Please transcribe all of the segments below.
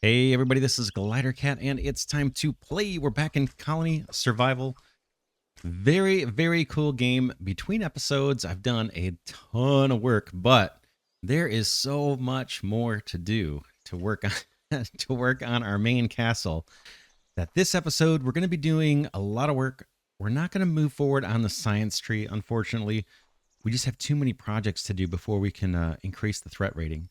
Hey everybody, this is Glidercat and it's time to play. We're back in Colony Survival. Very, very cool game. Between episodes, I've done a ton of work, but there is so much more to do to work on to work on our main castle that this episode we're going to be doing a lot of work. We're not going to move forward on the science tree, unfortunately. We just have too many projects to do before we can increase the threat rating.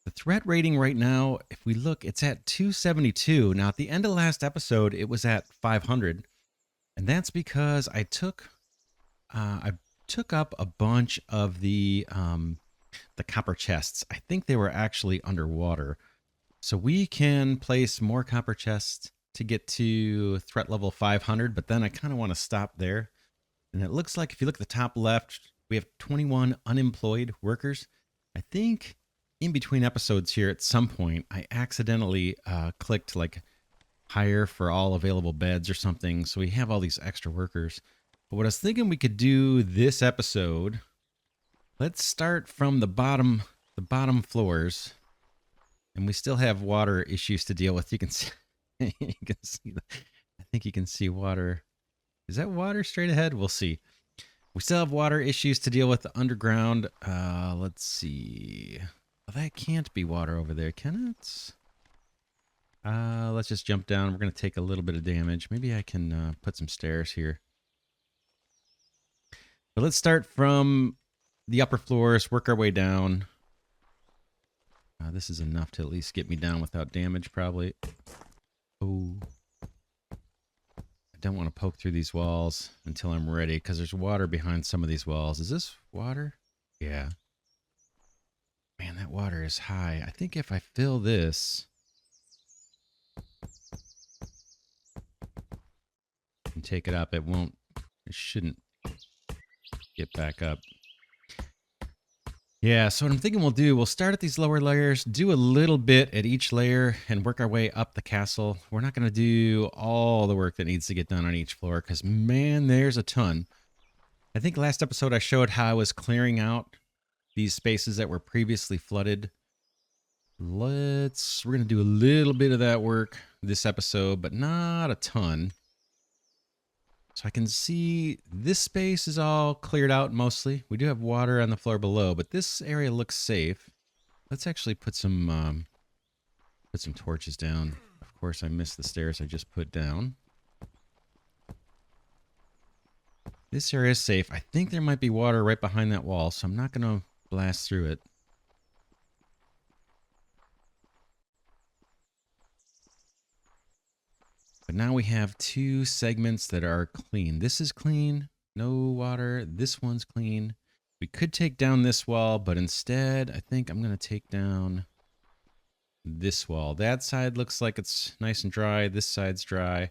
The threat rating right now, if we look, it's at 272. Now, at the end of last episode, it was at 500, and that's because I took up a bunch of the copper chests. I think they were actually underwater, so we can place more copper chests to get to threat level 500. But then I kind of want to stop there, and it looks like if you look at the top left, we have 21 unemployed workers. I think in between episodes here at some point, I accidentally clicked like hire for all available beds or something. So we have all these extra workers. But what I was thinking we could do this episode, let's start from the bottom floors. And we still have water issues to deal with. You can see, you can see, I think you can see water. Is that water straight ahead? We'll see. We still have water issues to deal with underground. Let's see. Well, that can't be water over there, can it? Let's just jump down. We're going to take a little bit of damage. Maybe I can put some stairs here. But let's start from the upper floors, work our way down. This is enough to at least get me down without damage, probably. Oh. I don't want to poke through these walls until I'm ready, because there's water behind some of these walls. Is this water? Yeah. Man, that water is high. I think if I fill this and take it up, it shouldn't get back up. Yeah, so what I'm thinking we'll start at these lower layers, do a little bit at each layer, and work our way up the castle. We're not going to do all the work that needs to get done on each floor, because, man, there's a ton. I think last episode I showed how I was clearing out these spaces that were previously flooded. We're going to do a little bit of that work this episode, but not a ton. So I can see this space is all cleared out mostly. We do have water on the floor below, but this area looks safe. Let's actually put some torches down. Of course, I missed the stairs I just put down. This area is safe. I think there might be water right behind that wall, so I'm not going to blast through it. But now we have two segments that are clean. This is clean, no water. This one's clean. We could take down this wall, but instead, I think I'm going to take down this wall. That side looks like it's nice and dry. This side's dry.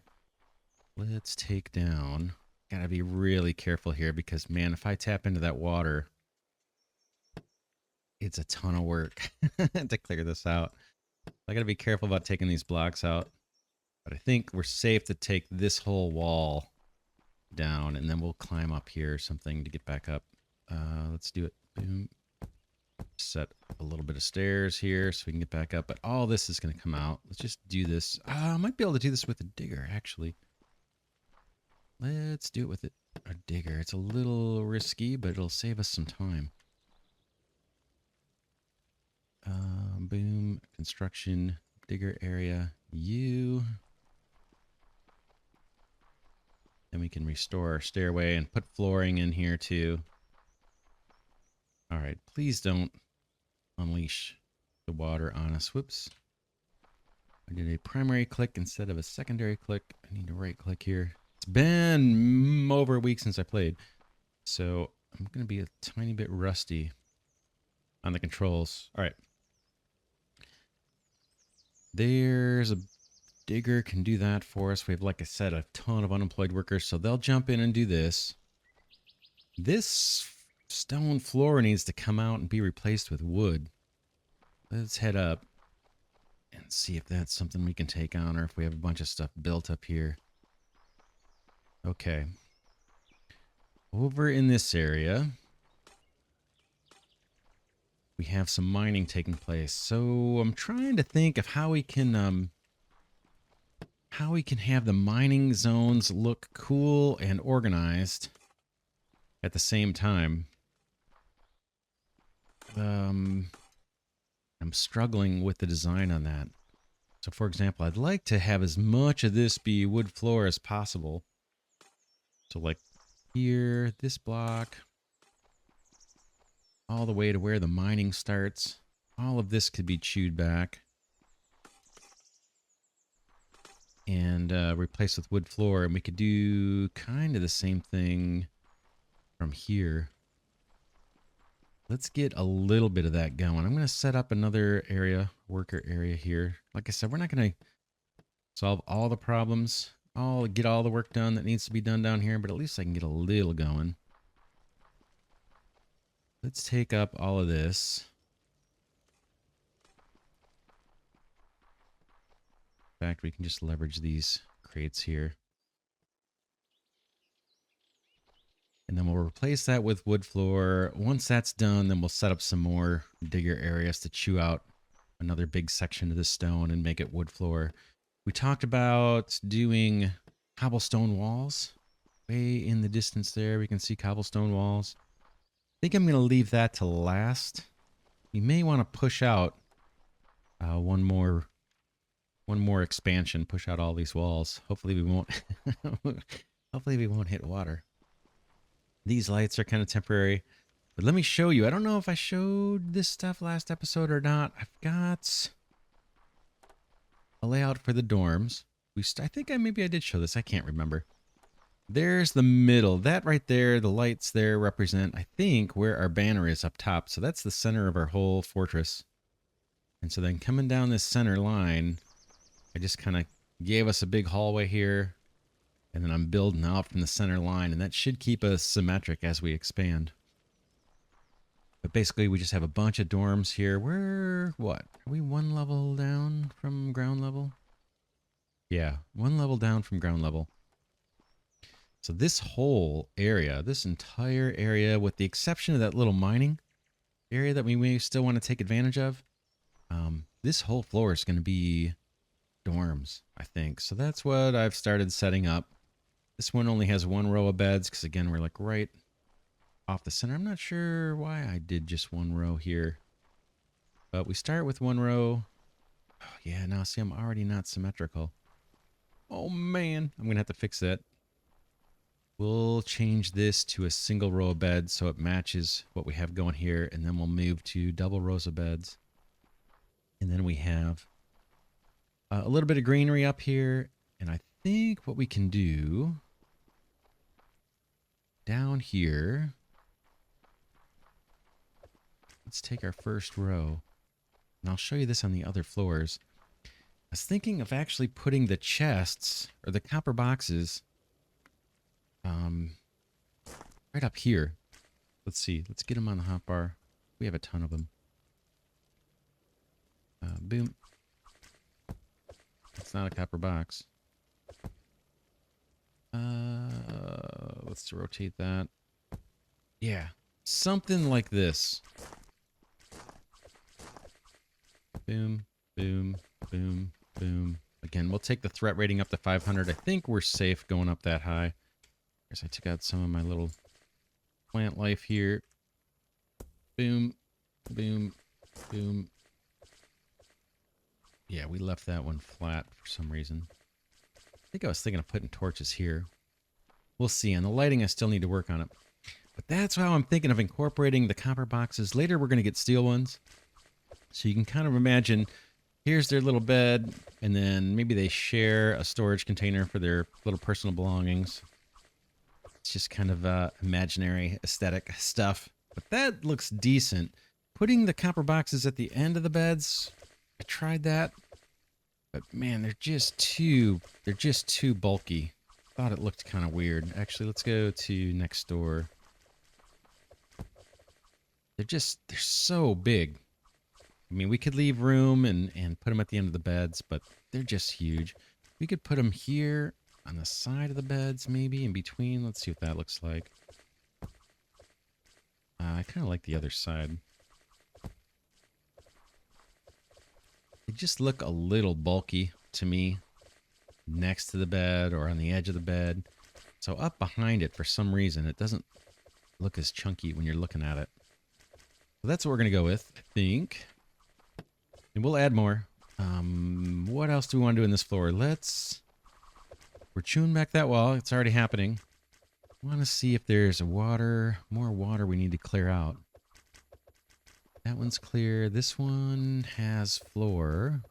Let's take down. Gotta be really careful here because, man, if I tap into that water, it's a ton of work to clear this out. I gotta be careful about taking these blocks out. But I think we're safe to take this whole wall down, and then we'll climb up here or something to get back up. Let's do it. Boom. Set a little bit of stairs here so we can get back up. But all this is going to come out. Let's just do this. I might be able to do this with a digger, actually. Let's do it with a digger. It's a little risky, but it'll save us some time. Boom. Construction. Digger area. You. Then we can restore our stairway and put flooring in here too. All right, please don't unleash the water on us. Whoops. I did a primary click instead of a secondary click. I need to right click here. It's been over a week since I played, so I'm going to be a tiny bit rusty on the controls. All right. There's a digger can do that for us. We have, like I said, a ton of unemployed workers, so they'll jump in and do this. This stone floor needs to come out and be replaced with wood. Let's head up and see if that's something we can take on, or if we have a bunch of stuff built up here. Okay. Over in this area, we have some mining taking place. So I'm trying to think of how we can have the mining zones look cool and organized at the same time. I'm struggling with the design on that. So for example, I'd like to have as much of this be wood floor as possible. So like here, this block, all the way to where the mining starts. All of this could be chewed back and replaced with wood floor. And we could do kind of the same thing from here. Let's get a little bit of that going. I'm going to set up another area, worker area here. Like I said, we're not going to solve all the problems. I'll get all the work done that needs to be done down here, but at least I can get a little going. Let's take up all of this. In fact, we can just leverage these crates here. And then we'll replace that with wood floor. Once that's done, then we'll set up some more digger areas to chew out another big section of the stone and make it wood floor. We talked about doing cobblestone walls. Way in the distance there, we can see cobblestone walls. I think I'm going to leave that to last. We may want to push out one more expansion, push out all these walls. Hopefully we won't hopefully we won't hit water. These lights are kind of temporary, but let me show you. I don't know if I showed this stuff last episode or not. I've got a layout for the dorms. I think maybe I did show this. I can't remember. There's the middle. That right there, the lights there represent, I think, where our banner is up top. So that's the center of our whole fortress. And so then coming down this center line, I just kind of gave us a big hallway here. And then I'm building out from the center line, and that should keep us symmetric as we expand. But basically, we just have a bunch of dorms here. We're, what? Are we one level down from ground level? Yeah, one level down from ground level. So this whole area, this entire area, with the exception of that little mining area that we may still want to take advantage of, this whole floor is going to be dorms, I think. So that's what I've started setting up. This one only has one row of beds because, again, we're like right off the center. I'm not sure why I did just one row here. But we start with one row. Oh, yeah, now see, I'm already not symmetrical. Oh, man. I'm going to have to fix that. We'll change this to a single row of beds so it matches what we have going here. And then we'll move to double rows of beds. And then we have a little bit of greenery up here. And I think what we can do down here, let's take our first row, and I'll show you this on the other floors. I was thinking of actually putting the chests, or the copper boxes, right up here. Let's see. Let's get them on the hotbar. We have a ton of them. Boom. It's not a copper box. Let's rotate that. Yeah, something like this. Boom, boom, boom, boom. Again, we'll take the threat rating up to 500. I think we're safe going up that high. I guess I took out some of my little plant life here. Boom, boom, boom. Yeah, we left that one flat for some reason. I think I was thinking of putting torches here. We'll see. On the lighting, I still need to work on it. But that's how I'm thinking of incorporating the copper boxes. Later, we're going to get steel ones. So you can kind of imagine, here's their little bed, and then maybe they share a storage container for their little personal belongings. It's just kind of imaginary aesthetic stuff. But that looks decent. Putting the copper boxes at the end of the beds, I tried that. But man, they're just too bulky. Thought it looked kind of weird. Actually, let's go to next door. They're so big. I mean, we could leave room and put them at the end of the beds, but they're just huge. We could put them here on the side of the beds, maybe in between. Let's see what that looks like. I kind of like the other side. They just look a little bulky to me next to the bed or on the edge of the bed. So up behind it, for some reason, it doesn't look as chunky when you're looking at it. So that's what we're going to go with, I think. And we'll add more. What else do we want to do in this floor? We're chewing back that wall. It's already happening. I want to see if there's more water we need to clear out. That one's clear. This one has floor.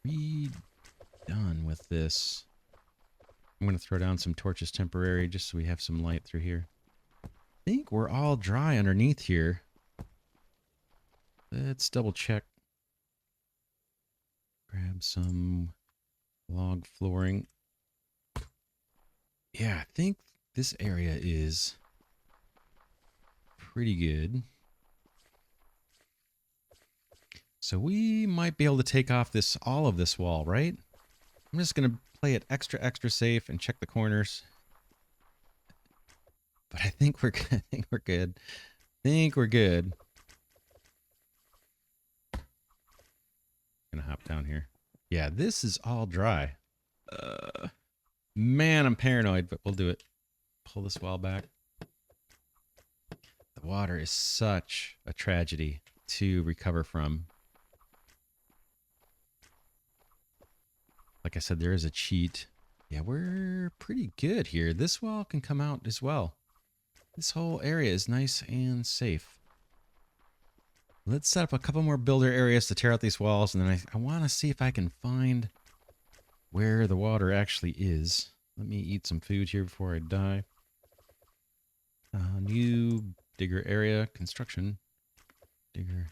We done with this. I'm going to throw down some torches temporary just so we have some light through here. I think we're all dry underneath here. Let's double check. Grab some log flooring. Yeah, I think this area is pretty good. So we might be able to take off all of this wall, right? I'm just going to play it extra safe and check the corners. But I think we're good. I think we're good. I think we're good. Gonna hop down here. Yeah, this is all dry. Man, I'm paranoid, but we'll do it. Pull this wall back. The water is such a tragedy to recover from. Like I said, there is a cheat. Yeah, we're pretty good here. This wall can come out as well. This whole area is nice and safe. Let's set up a couple more builder areas to tear out these walls, and then I want to see if I can find where the water actually is. Let me eat some food here before I die. New digger area, construction. Digger,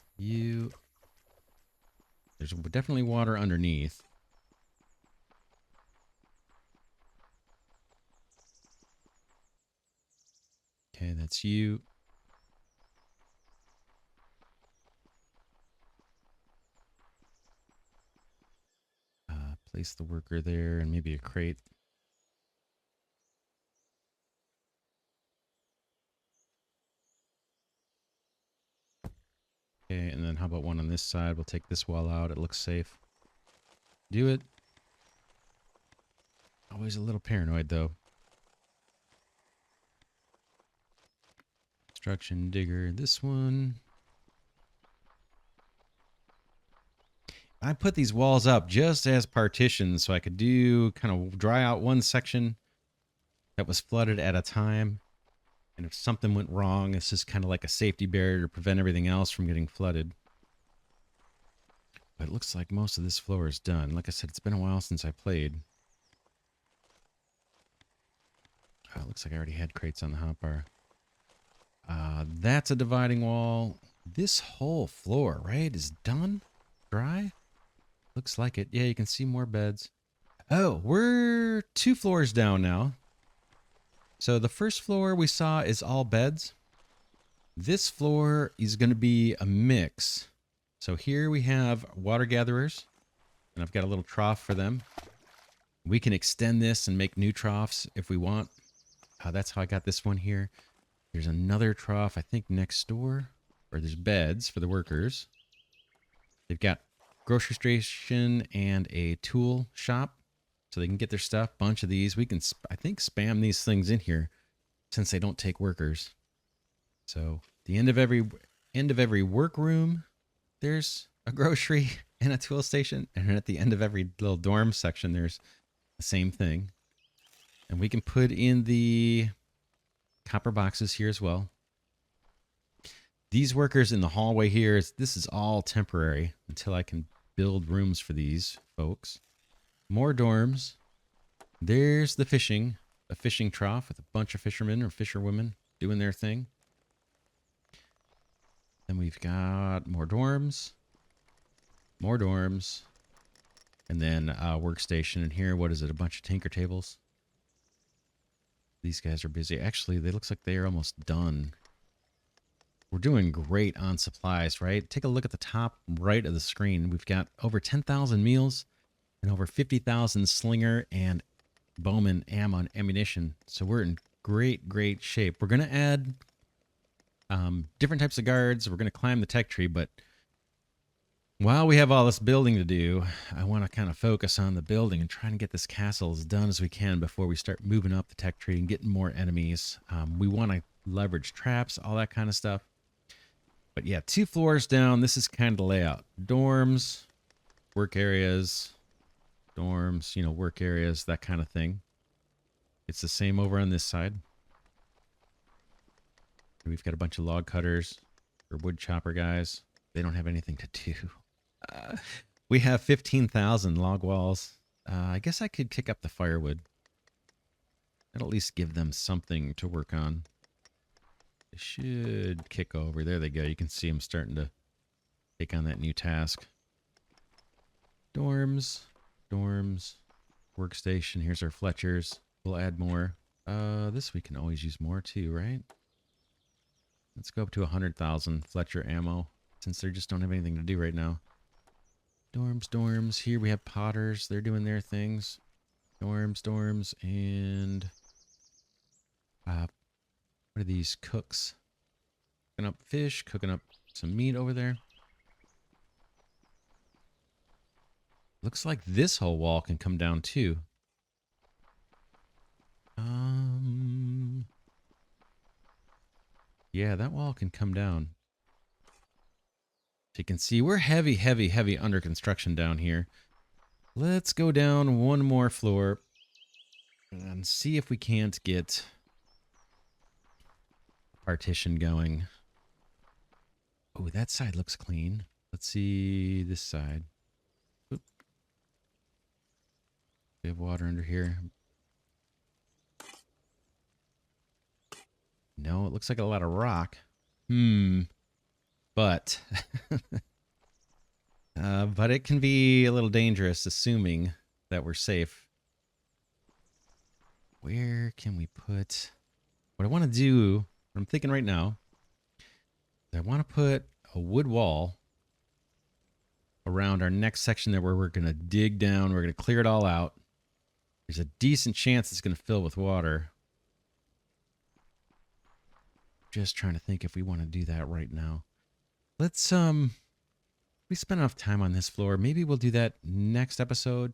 There's definitely water underneath. Okay, that's you. Place the worker there and maybe a crate. Okay, and then how about one on this side? We'll take this wall out. It looks safe. Do it. Always a little paranoid, though. Construction digger. This one. I put these walls up just as partitions so I could kind of dry out one section that was flooded at a time. And if something went wrong, this is kind of like a safety barrier to prevent everything else from getting flooded. But it looks like most of this floor is done. Like I said, it's been a while since I played. Oh, it looks like I already had crates on the hotbar. That's a dividing wall. This whole floor, right, is done? Dry? Looks like it. Yeah, you can see more beds. Oh, we're 2 floors down now. So the first floor we saw is all beds. This floor is going to be a mix. So here we have water gatherers, and I've got a little trough for them. We can extend this and make new troughs if we want. That's how I got this one here. There's another trough, I think, next door, where there's beds for the workers. They've got grocery station and a tool shop, so they can get their stuff. Bunch of these. We can, I think, spam these things in here since they don't take workers. So the end of every workroom, there's a grocery and a tool station, and at the end of every little dorm section, there's the same thing. And we can put in the copper boxes here as well. These workers in the hallway here, this is all temporary until I can build rooms for these folks. More dorms. There's the fishing, a fishing trough with a bunch of fishermen or fisherwomen doing their thing. Then we've got more dorms, and then a workstation. And here, what is it? A bunch of tinker tables. These guys are busy. Actually, they looks like they are almost done. We're doing great on supplies, right? Take a look at the top right of the screen. We've got over 10,000 meals and over 50,000 slinger and bowman ammo and ammunition. So we're in great shape. We're going to add different types of guards. We're going to climb the tech tree, but While we have all this building to do, I want to kind of focus on the building and try and get this castle as done as we can before we start moving up the tech tree and getting more enemies. We want to leverage traps, all that kind of stuff. But yeah, 2 floors down, this is kind of the layout. Dorms, work areas, dorms, you know, work areas, that kind of thing. It's the same over on this side. We've got a bunch of log cutters or wood chopper guys. They don't have anything to do. We have 15,000 log walls. I guess I could kick up the firewood. That'll at least give them something to work on. They should kick over. There they go. You can see them starting to take on that new task. Dorms. Dorms. Workstation. Here's our Fletchers. We'll add more. This we can always use more too, right? Let's go up to 100,000 Fletcher ammo, since they just don't have anything to do right now. Dorms, dorms. Here we have potters. They're doing their things. Dorms, dorms, and what are these? Cooks. Cooking up fish, cooking up some meat over there. Looks like this whole wall can come down too. Yeah, that wall can come down. So you can see we're heavy, heavy, heavy under construction down here. Let's go down one more floor and see if we can't get partition going. Oh, that side looks clean. Let's see this side. Oop. We have water under here. No, it looks like a lot of rock. But but it can be a little dangerous, assuming that we're safe. Where can we put... What I want to do, what I'm thinking right now, is I want to put a wood wall around our next section there where we're going to dig down. We're going to clear it all out. There's a decent chance it's going to fill with water. Just trying to think if we want to do that right now. Let's, we spent enough time on this floor. Maybe we'll do that next episode.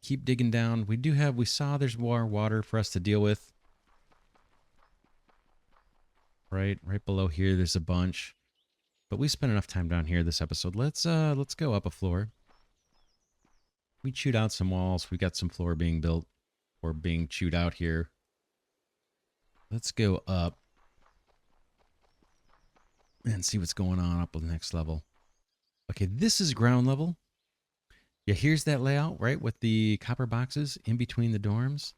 Keep digging down. We saw there's more water for us to deal with. Right below here, there's a bunch. But we spent enough time down here this episode. Let's go up a floor. We chewed out some walls. We got some floor being built or being chewed out here. Let's go up and see what's going on up on the next level. Okay, this is ground level. Yeah, here's that layout, right, with the copper boxes in between the dorms.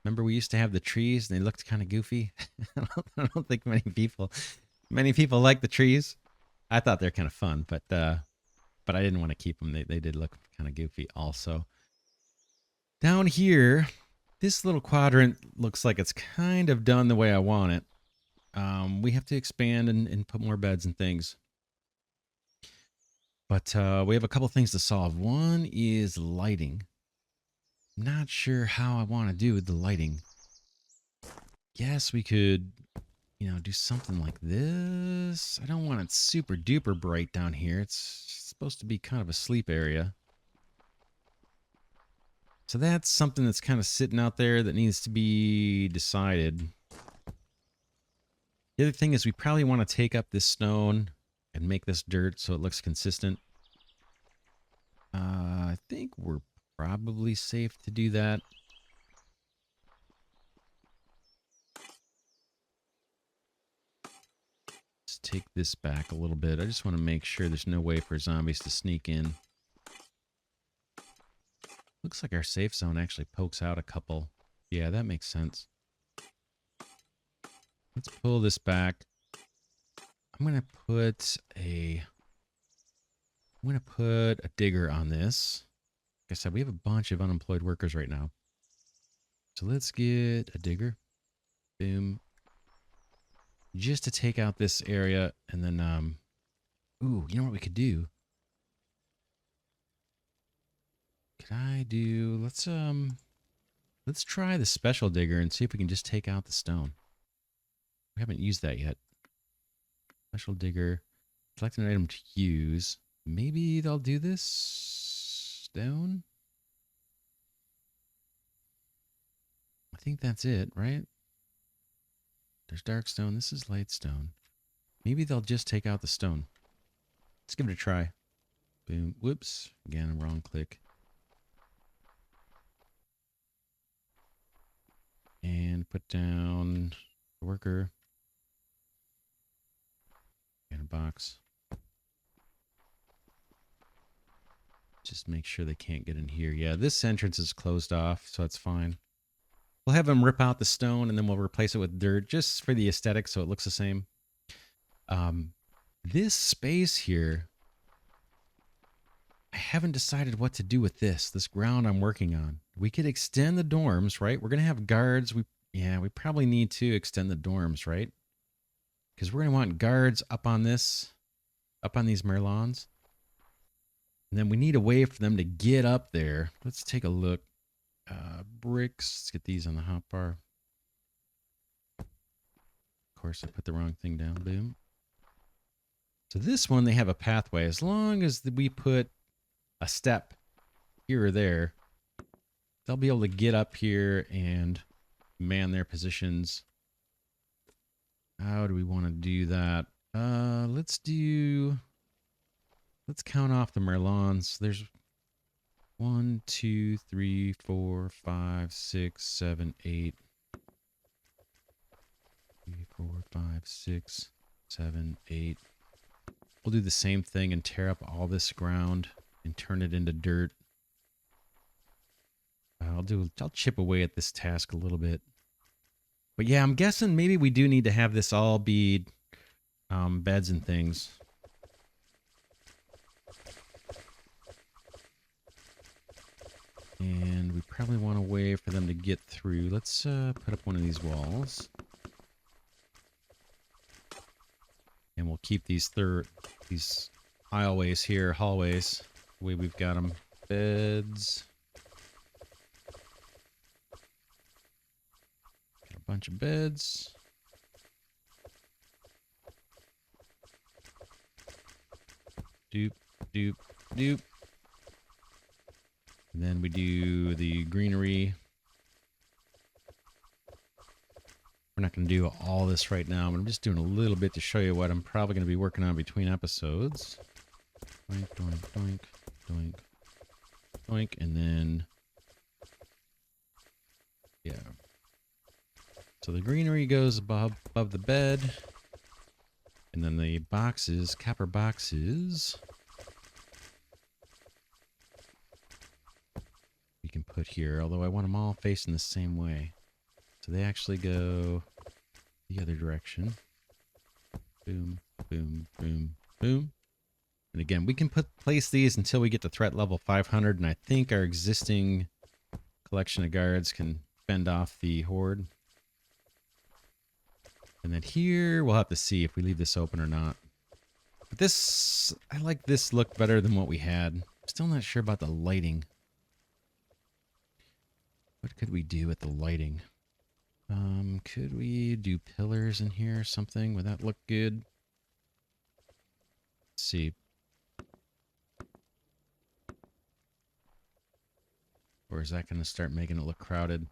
Remember we used to have the trees and they looked kind of goofy? I don't think many people like the trees. I thought they're kind of fun, but I didn't want to keep them. They did look kind of goofy also. Down here, this little quadrant looks like it's kind of done the way I want it. We have to expand and put more beds and things. But we have a couple things to solve. One is lighting. Not sure how I want to do with the lighting. Guess we could, do something like this. I don't want it super duper bright down here. It's supposed to be kind of a sleep area. So that's something that's kind of sitting out there that needs to be decided. The other thing is we probably want to take up this stone and make this dirt so it looks consistent. I think we're probably safe to do that. Let's take this back a little bit. I just want to make sure there's no way for zombies to sneak in. Looks like our safe zone actually pokes out a couple. Yeah, that makes sense. Let's pull this back. I'm going to put a digger on this. Like I said, we have a bunch of unemployed workers right now. So let's get a digger. Boom. Just to take out this area and then, ooh, you know what we could do? Let's try the special digger and see if we can just take out the stone. We haven't used that yet. Special digger. Select an item to use. Maybe they'll do this stone. I think that's it, right? There's dark stone. This is light stone. Maybe they'll just take out the stone. Let's give it a try. Boom. Whoops. Again, a wrong click. And put down the worker. And a box. Just make sure they can't get in here. Yeah, this entrance is closed off, so that's fine. We'll have them rip out the stone, and then we'll replace it with dirt, just for the aesthetic, so it looks the same. This space here, I haven't decided what to do with this ground I'm working on. We could extend the dorms, right? We're going to have guards. We probably need to extend the dorms, right? Because we're going to want guards up on these Merlons. And then we need a way for them to get up there. Let's take a look. Bricks. Let's get these on the hotbar. Of course, I put the wrong thing down. Boom. So this one, they have a pathway. As long as we put a step here or there, they'll be able to get up here and man their positions. How do we want to do that? Let's count off the Merlons. There's 1, 2, 3, 4, 5, 6, 7, 8. 3, 4, 5, 6, 7, 8. We'll do the same thing and tear up all this ground and turn it into dirt. I'll chip away at this task a little bit. But yeah, I'm guessing maybe we do need to have this all be beds and things. And we probably want a way for them to get through. Let's put up one of these walls. And we'll keep these aisleways here, hallways, the way we've got them. Beds. Got a bunch of beds. Doop, doop, doop. And then we do the greenery. We're not going to do all this right now, but I'm just doing a little bit to show you what I'm probably going to be working on between episodes. Doink, doink, doink, doink, doink, and then, yeah. So the greenery goes above the bed, and then the boxes, copper boxes, we can put here, although I want them all facing the same way. So they actually go the other direction. Boom, boom, boom, boom. And again, we can place these until we get to threat level 500, and I think our existing collection of guards can fend off the horde. And then here, we'll have to see if we leave this open or not. But this, I like this look better than what we had. Still not sure about the lighting. What could we do with the lighting? Could we do pillars in here or something? Would that look good? Let's see. Or is that going to start making it look crowded?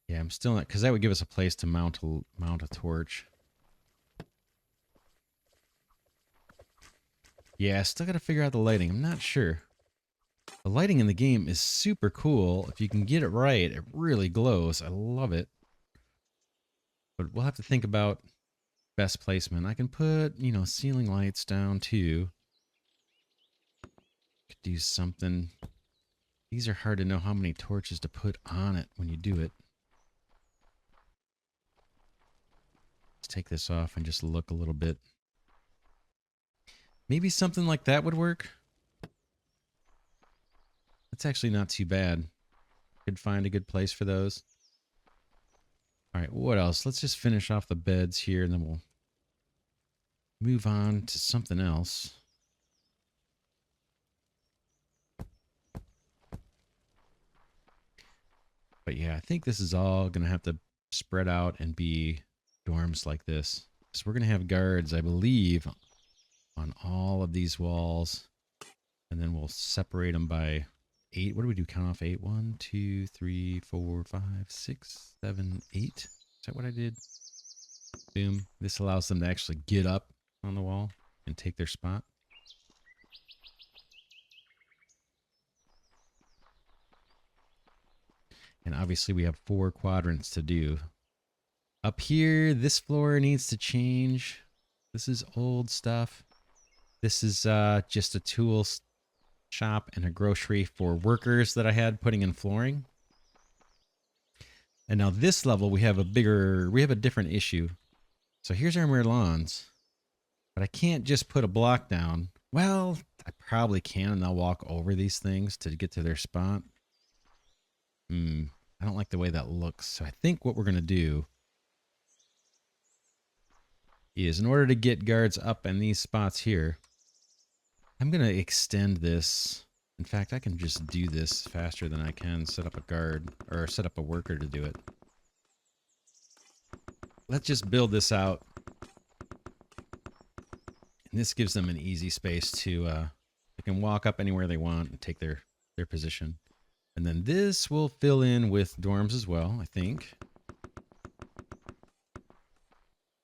Yeah, I'm still not, because that would give us a place to mount a torch. Yeah, I still got to figure out the lighting. I'm not sure. The lighting in the game is super cool. If you can get it right, it really glows. I love it. But we'll have to think about best placement. I can put, ceiling lights down too. Could do something. These are hard to know how many torches to put on it when you do it. Let's take this off and just look a little bit. Maybe something like that would work. That's actually not too bad. Could find a good place for those. All right, what else? Let's just finish off the beds here, and then we'll move on to something else. But yeah, I think this is all going to have to spread out and be dorms like this. because we're going to have guards, I believe, on all of these walls. And then we'll separate them by 8. What do we do? Count off 8. 1, 2, 3, 4, 5, 6, 7, 8. Is that what I did? Boom. This allows them to actually get up on the wall and take their spot. And obviously we have 4 quadrants to do. Up here, this floor needs to change. This is old stuff. This is just a tool shop and a grocery for workers that I had putting in flooring. And now this level, we have a different issue. So here's our mirrored lawns. But I can't just put a block down. Well, I probably can, and they'll walk over these things to get to their spot. I don't like the way that looks. So I think what we're going to do is, in order to get guards up in these spots here, I'm going to extend this. In fact, I can just do this faster than I can set up a guard or set up a worker to do it. Let's just build this out. And this gives them an easy space to, they can walk up anywhere they want and take their position. And then this will fill in with dorms as well, I think.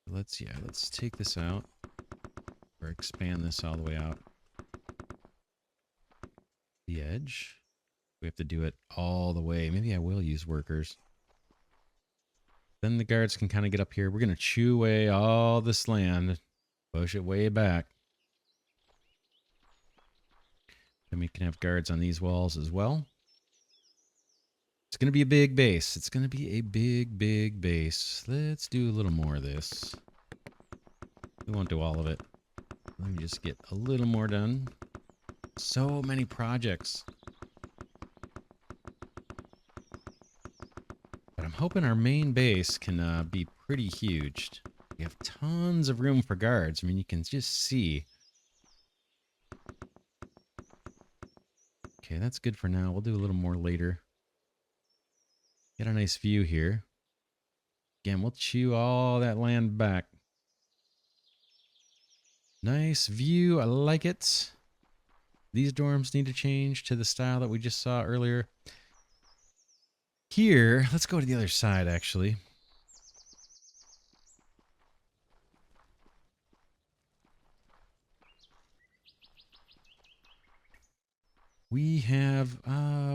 Let's take this out or expand this all the way out. The edge. We have to do it all the way. Maybe I will use workers. Then the guards can kind of get up here. We're going to chew away all this land, push it way back. Then we can have guards on these walls as well. It's going to be a big base. It's going to be a big, big base. Let's do a little more of this. We won't do all of it. Let me just get a little more done. So many projects. But I'm hoping our main base can be pretty huge. We have tons of room for guards. I mean, you can just see. Okay, that's good for now. We'll do a little more later. Get a nice view here. Again, we'll chew all that land back. Nice view. I like it. These dorms need to change to the style that we just saw earlier. Here, let's go to the other side, actually. We have,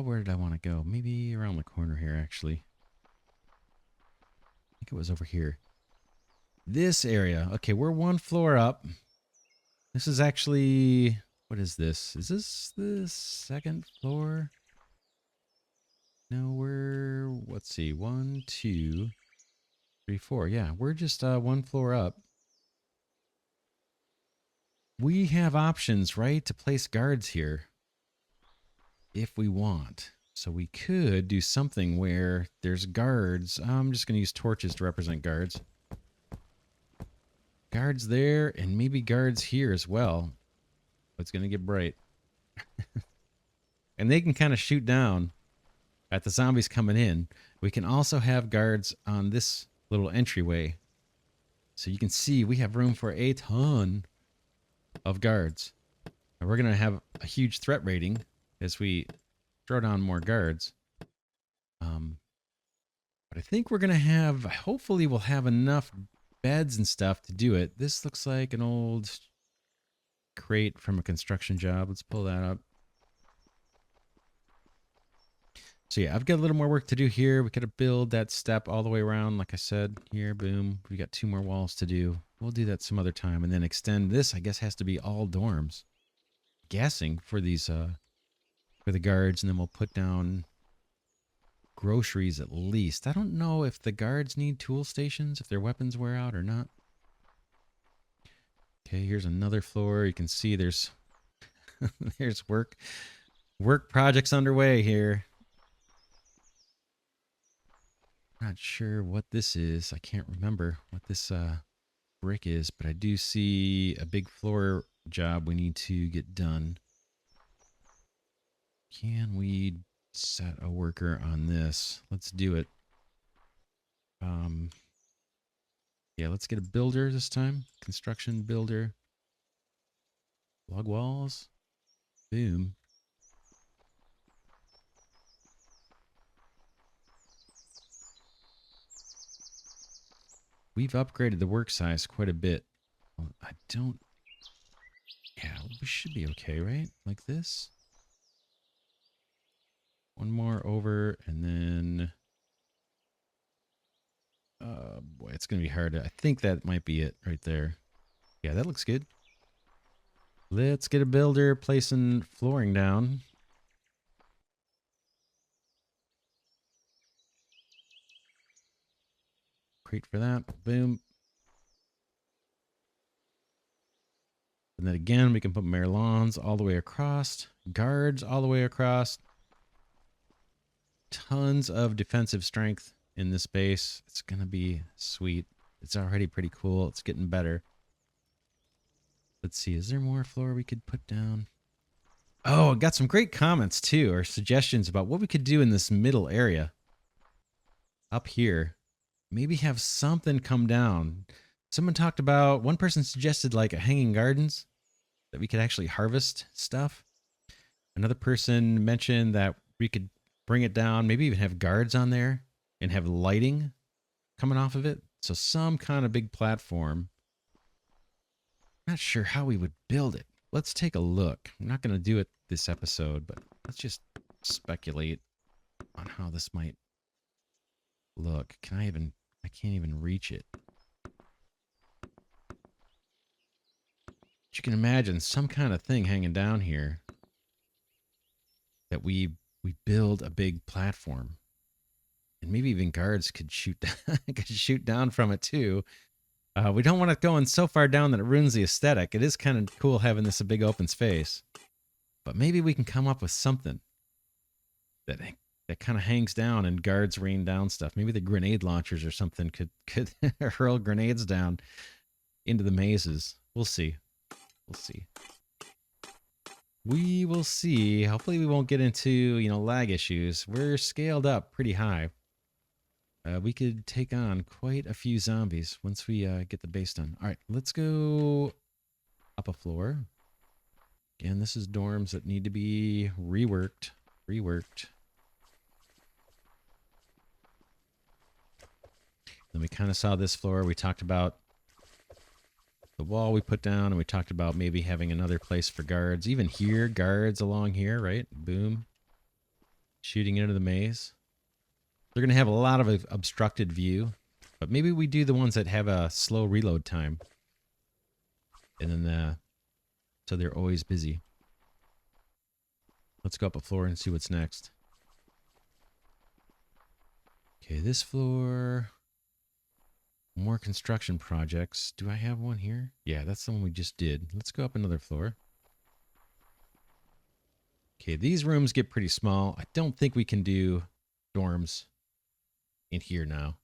where did I want to go? Maybe around the corner here, actually. I think it was over here. This area. Okay, we're 1 floor up. This is actually, what is this? Is this the 2nd floor? No, we're, let's see, 1, 2, 3, 4. Yeah, we're just 1 floor up. We have options, right, to place guards here if we want. So we could do something where there's guards. I'm just going to use torches to represent guards. Guards there, and maybe guards here as well. It's going to get bright. And they can kind of shoot down at the zombies coming in. We can also have guards on this little entryway. So you can see we have room for a ton of guards. And we're going to have a huge threat rating as we throw down more guards. But I think we're going to have, hopefully we'll have enough beds and stuff to do it. This looks like an old crate from a construction job. Let's pull that up. So yeah, I've got a little more work to do here. We got to build that step all the way around. Like I said, here, boom. We got 2 more walls to do. We'll do that some other time. And then extend this, I guess, has to be all dorms. Guessing for these, for the guards. And then we'll put down groceries at least. I don't know if the guards need tool stations, if their weapons wear out or not. Okay, here's another floor. You can see there's there's work projects underway here. Not sure what this is. I can't remember what this brick is, but I do see a big floor job we need to get done. Can we set a worker on this? Let's do it. Yeah, let's get a builder this time. Construction builder. Log walls. Boom. We've upgraded the work size quite a bit. Well, I don't... Yeah, we should be okay, right? Like this. One more over, and then... boy, it's going to be hard. I think that might be it right there. Yeah, that looks good. Let's get a builder placing flooring down. Crate for that. Boom. And then again, we can put Merlons all the way across. Guards all the way across. Tons of defensive strength in this base. It's going to be sweet. It's already pretty cool. It's getting better. Let's see. Is there more floor we could put down? Oh, I got some great comments too, or suggestions about what we could do in this middle area. Up here. Maybe have something come down. Someone talked about, one person suggested like a hanging gardens that we could actually harvest stuff. Another person mentioned that we could bring it down, maybe even have guards on there and have lighting coming off of it. So some kind of big platform. Not sure how we would build it. Let's take a look. I'm not going to do it this episode, but let's just speculate on how this might look. I can't even reach it. But you can imagine some kind of thing hanging down here that we build a big platform. And maybe even guards could shoot could shoot down from it too. We don't want it going so far down that it ruins the aesthetic. It is kind of cool having this a big open space. But maybe we can come up with something that kind of hangs down and guards rain down stuff. Maybe the grenade launchers or something could hurl grenades down into the mazes. We'll see. We'll see. We will see. Hopefully we won't get into, lag issues. We're scaled up pretty high. We could take on quite a few zombies once we get the base done. All right, let's go up a floor. Again, this is dorms that need to be reworked. Then we kind of saw this floor. We talked about the wall we put down, and we talked about maybe having another place for guards. Even here, guards along here, right? Boom. Shooting into the maze. They're going to have a lot of obstructed view, but maybe we do the ones that have a slow reload time. And then, so they're always busy. Let's go up a floor and see what's next. Okay, this floor. More construction projects. Do I have one here? Yeah, that's the one we just did. Let's go up another floor. Okay, these rooms get pretty small. I don't think we can do dorms in here now.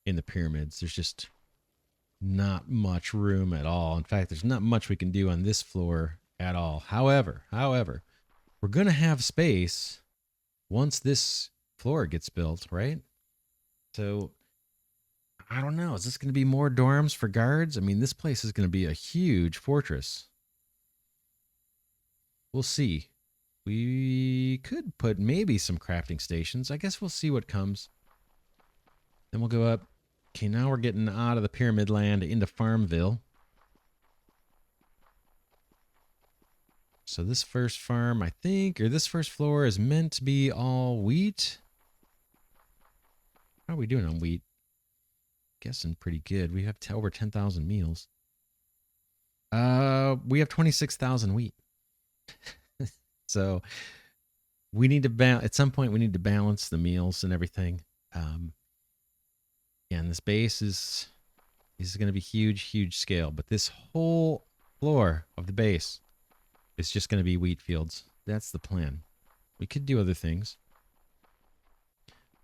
In the pyramids. There's just not much room at all. In fact, there's not much we can do on this floor at all. However, we're going to have space once this floor gets built, right? So I don't know. Is this going to be more dorms for guards? I mean, this place is going to be a huge fortress. We'll see. We could put maybe some crafting stations. I guess we'll see what comes. Then we'll go up. Okay, now we're getting out of the pyramid land into Farmville. So this first farm, I think, or this first floor is meant to be all wheat. How are we doing on wheat? Guessing pretty good. We have over 10,000 meals. We have 26,000 wheat. So we need to at some point we need to balance the meals and everything. And this base is going to be huge scale, but this whole floor of the base is just going to be wheat fields. That's the plan. We could do other things.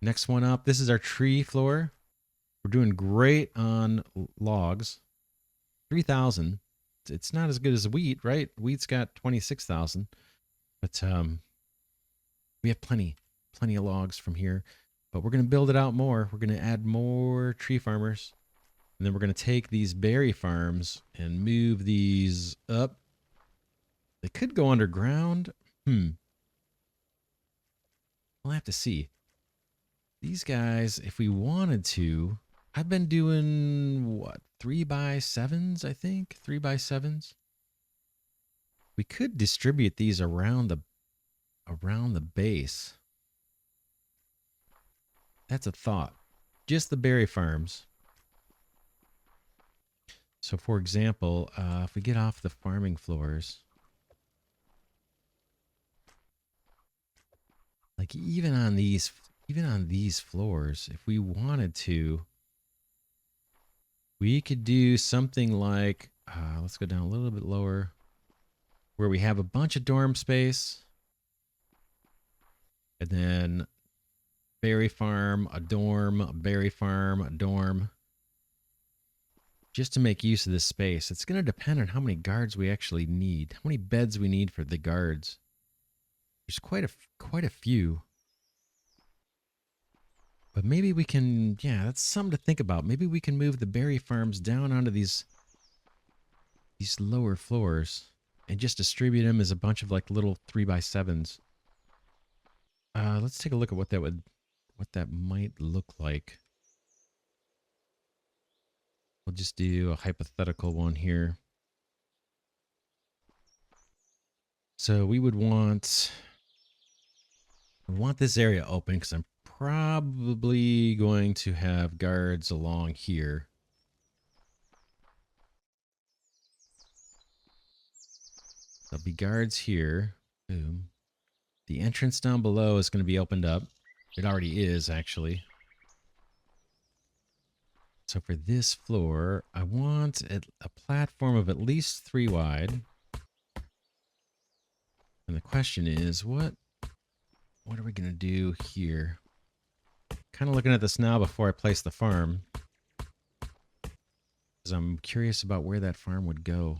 Next one up, this is our tree floor. We're doing great on logs. 3,000. It's not as good as wheat, right? Wheat's got 26,000. But we have plenty of logs from here. But we're going to build it out more. We're going to add more tree farmers. And then we're going to take these berry farms and move these up. They could go underground. We'll have to see. These guys, if we wanted to, I've been doing, what, 3x7s, I think? 3x7s. We could distribute these around the base. That's a thought. Just the berry farms. So, for example, if we get off the farming floors, like even on these floors, if we wanted to, we could do something like, let's go down a little bit lower, where we have a bunch of dorm space, and then berry farm, a dorm, a berry farm, a dorm, just to make use of this space. It's going to depend on how many guards we actually need, how many beds we need for the guards. There's quite a few. But maybe we can, yeah, that's something to think about. Maybe we can move the berry farms down onto these lower floors and just distribute them as a bunch of like little 3x7s. Let's take a look at what that might look like. We'll just do a hypothetical one here. So we would want this area open because I'm probably going to have guards along here. There'll be guards here. Boom. The entrance down below is going to be opened up. It already is, actually. So for this floor, I want a platform of at least 3 wide. And the question is, what are we going to do here? Kind of looking at this now before I place the farm, because I'm curious about where that farm would go.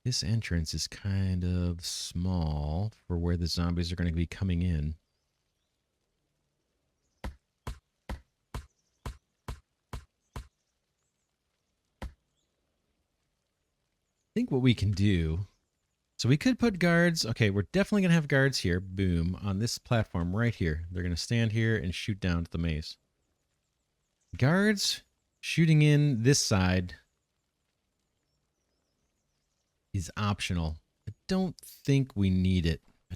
This entrance is kind of small for where the zombies are going to be coming in. I think what we can do, so we could put guards. Okay, we're definitely going to have guards here. Boom. On this platform right here. They're going to stand here and shoot down to the maze. Guards shooting in this side is optional. I don't think we need it. I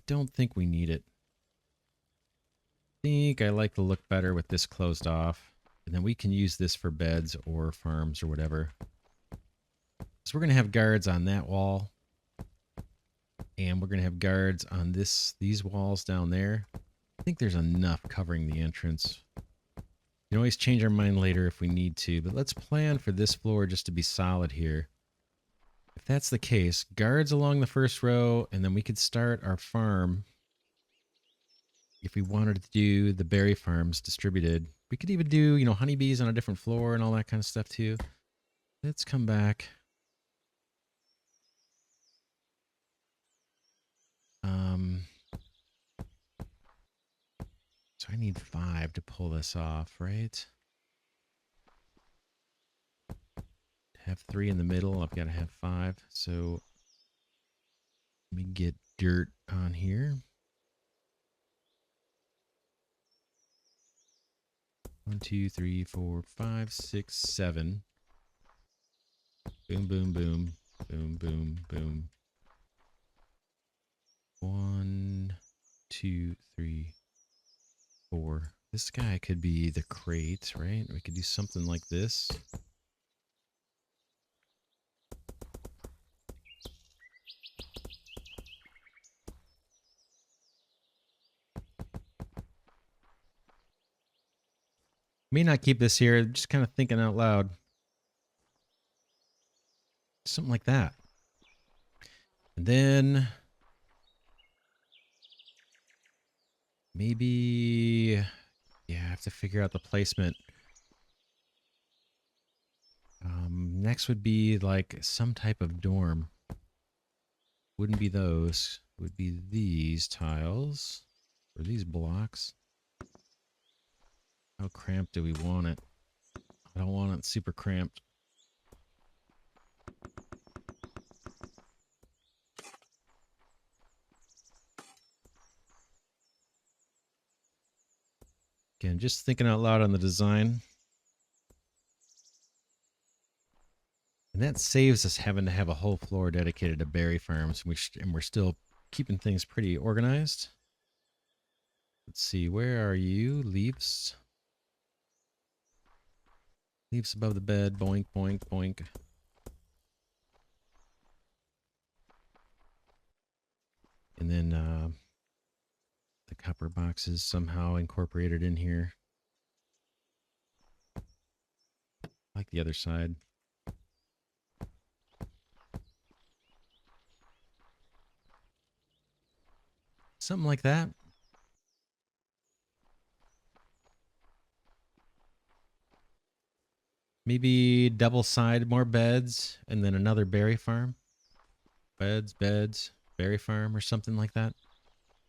think I like the look better with this closed off. And then we can use this for beds or farms or whatever. So we're going to have guards on that wall. And we're going to have guards on these walls down there. I think there's enough covering the entrance. You can always change our mind later if we need to. But let's plan for this floor just to be solid here. If that's the case, guards along the first row. And then we could start our farm. If we wanted to do the berry farms distributed. We could even do, honeybees on a different floor and all that kind of stuff too. Let's come back. So I need 5 to pull this off, right? To have 3 in the middle, I've got to have 5. So let me get dirt on here. 1, 2, 3, 4, 5, 6, 7. Boom, boom, boom. Boom, boom, boom. 1, 2, 3, 4. This guy could be the crate, right? We could do something like this. May not keep this here, just kind of thinking out loud. Something like that. And then maybe, yeah, I have to figure out the placement. Next would be like some type of dorm. Wouldn't be those. It would be these tiles or these blocks. How cramped do we want it? I don't want it super cramped. Again, just thinking out loud on the design. And that saves us having to have a whole floor dedicated to berry farms. And we're still keeping things pretty organized. Let's see, where are you? Leaves. Leaves above the bed. Boink, boink, boink. And then the copper boxes somehow incorporated in here. Like the other side. Something like that. Maybe double side more beds and then another berry farm. Beds, berry farm or something like that.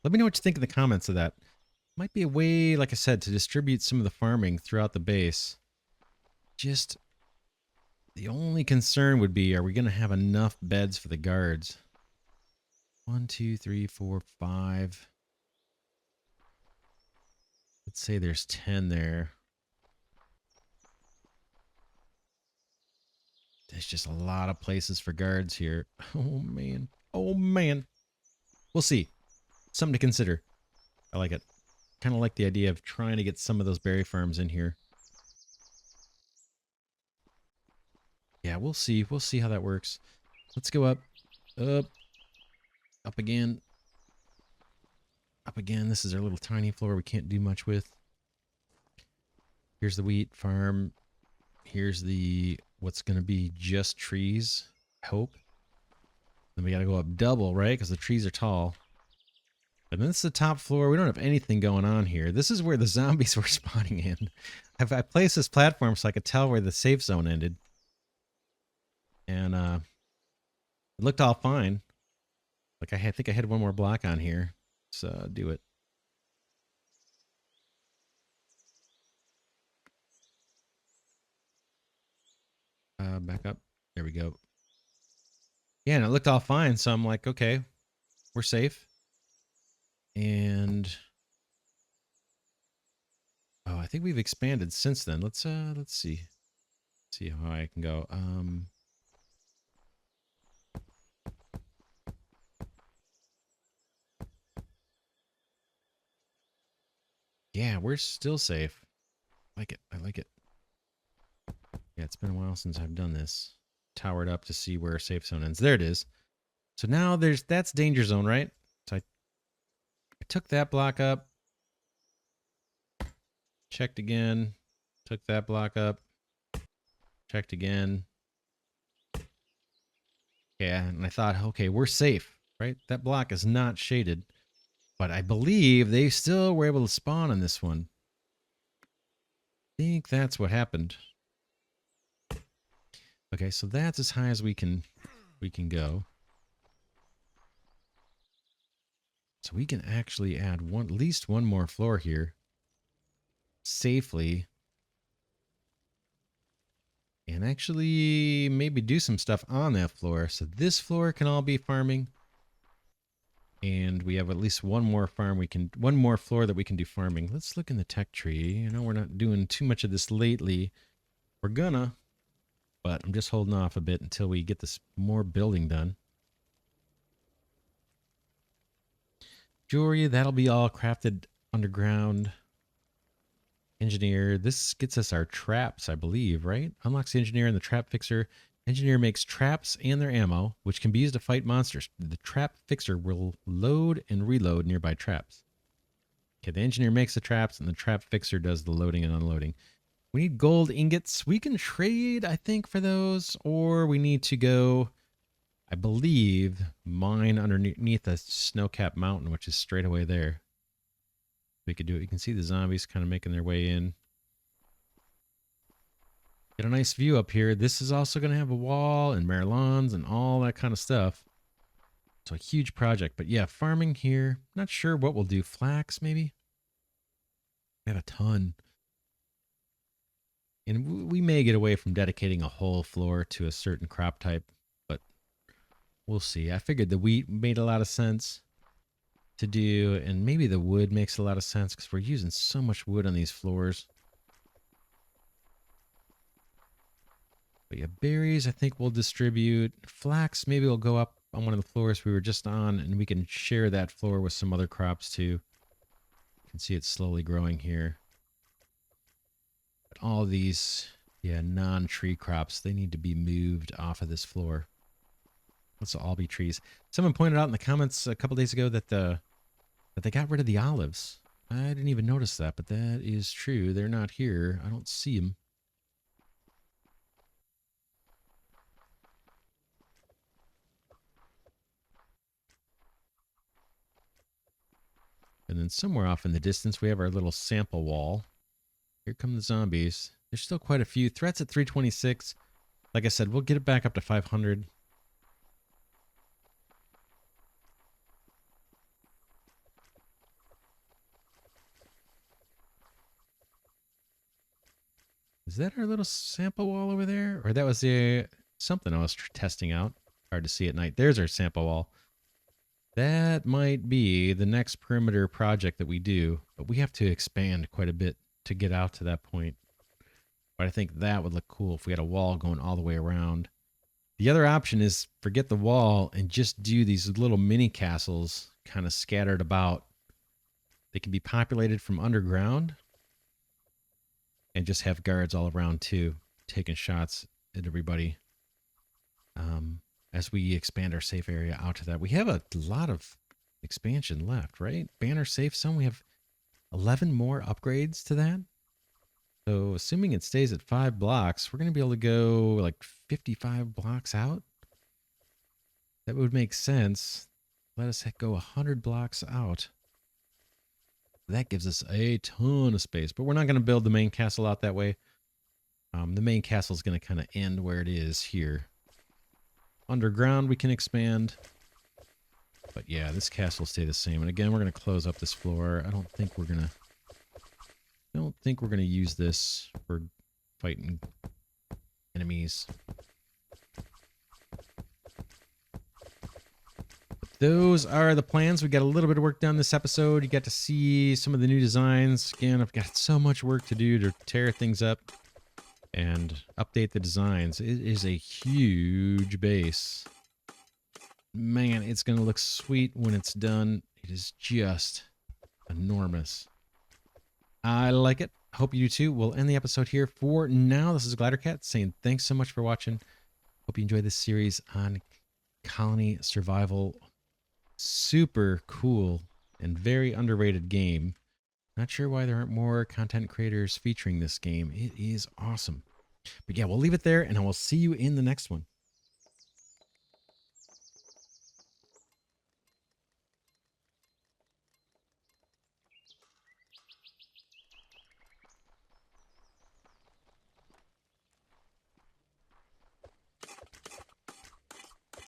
Let me know what you think in the comments of that. Might be a way, like I said, to distribute some of the farming throughout the base. Just the only concern would be, are we going to have enough beds for the guards? 1, 2, 3, 4, 5. Let's say there's 10 there. There's just a lot of places for guards here. Oh, man. Oh, man. We'll see. Something to consider. I like it. Kind of like the idea of trying to get some of those berry farms in here. Yeah, we'll see. We'll see how that works. Let's go up. Up. Up again. Up again. This is our little tiny floor we can't do much with. Here's the wheat farm. Here's the what's going to be just trees. I hope. Then we got to go up double, right? Because the trees are tall. And then this is the top floor. We don't have anything going on here. This is where the zombies were spawning in. I placed this platform so I could tell where the safe zone ended. And it looked all fine. Like I think I had one more block on here. So do it. Back up. There we go. Yeah, and it looked all fine. So I'm like, okay, we're safe. And oh, I think we've expanded since then. Let's see. See how high I can go. Yeah, we're still safe. I like it. I like it. Yeah, it's been a while since I've done this. Towered up to see where safe zone ends. There it is. So now that's danger zone, right? So I took that block up. Checked again. Took that block up. Checked again. Yeah, and I thought, okay, we're safe, right? That block is not shaded. But I believe they still were able to spawn on this one. I think that's what happened. Okay, so that's as high as we can go. So we can actually add at least one more floor here safely. And actually maybe do some stuff on that floor. So this floor can all be farming. And we have at least one more floor that we can do farming. Let's look in the tech tree. I know we're not doing too much of this lately. We're gonna, but I'm just holding off a bit until we get this more building done. Jewelry, that'll be all crafted underground. Engineer, this gets us our traps, I believe, right? Unlocks the engineer and the trap fixer. Engineer makes traps and their ammo, which can be used to fight monsters. The trap fixer will load and reload nearby traps. Okay, the engineer makes the traps and the trap fixer does the loading and unloading. We need gold ingots. We can trade, I think, for those, or we need to go, I believe, mine underneath the snow-capped mountain, which is straight away there. We could do it. You can see the zombies kind of making their way in. Get a nice view up here. This is also going to have a wall and Marilons and all that kind of stuff. So a huge project. But yeah, farming here. Not sure what we'll do. Flax, maybe? We have a ton. And we may get away from dedicating a whole floor to a certain crop type, but we'll see. I figured the wheat made a lot of sense to do, and maybe the wood makes a lot of sense because we're using so much wood on these floors. But yeah, berries I think we'll distribute. Flax maybe will go up on one of the floors we were just on, and we can share that floor with some other crops too. You can see it's slowly growing here. But all these, yeah, non-tree crops, they need to be moved off of this floor. Let's all be trees. Someone pointed out in the comments a couple days ago that they got rid of the olives. I didn't even notice that, but that is true. They're not here. I don't see them. And then somewhere off in the distance, we have our little sample wall. Here come the zombies. There's still quite a few. Threats at 326. Like I said, we'll get it back up to 500. Is that our little sample wall over there? Or that was the something I was testing out. Hard to see at night. There's our sample wall. That might be the next perimeter project that we do, but we have to expand quite a bit to get out to that point. But I think that would look cool if we had a wall going all the way around. The other option is forget the wall and just do these little mini castles kind of scattered about. They can be populated from underground and just have guards all around too, taking shots at everybody. As we expand our safe area out to that. We have a lot of expansion left, right? Banner safe zone, we have 11 more upgrades to that. So assuming it stays at 5 blocks, we're going to be able to go like 55 blocks out. That would make sense. Let us go 100 blocks out. That gives us a ton of space, but we're not going to build the main castle out that way. The main castle is going to kind of end where it is here. Underground we can expand. But yeah, this castle will stay the same. And again, we're going to close up this floor. I don't think we're going to use this for fighting enemies. But those are the plans. We got a little bit of work done this episode. You got to see some of the new designs. Again, I've got so much work to do to tear things up and update the designs. It is a huge base. Man, it's going to look sweet when it's done. It is just enormous. I like it. Hope you do too. We'll end the episode here for now. This is Glidercat saying thanks so much for watching. Hope you enjoyed this series on colony survival. Super cool and very underrated game. Not sure why there aren't more content creators featuring this game. It is awesome. But yeah, we'll leave it there, and I will see you in the next one.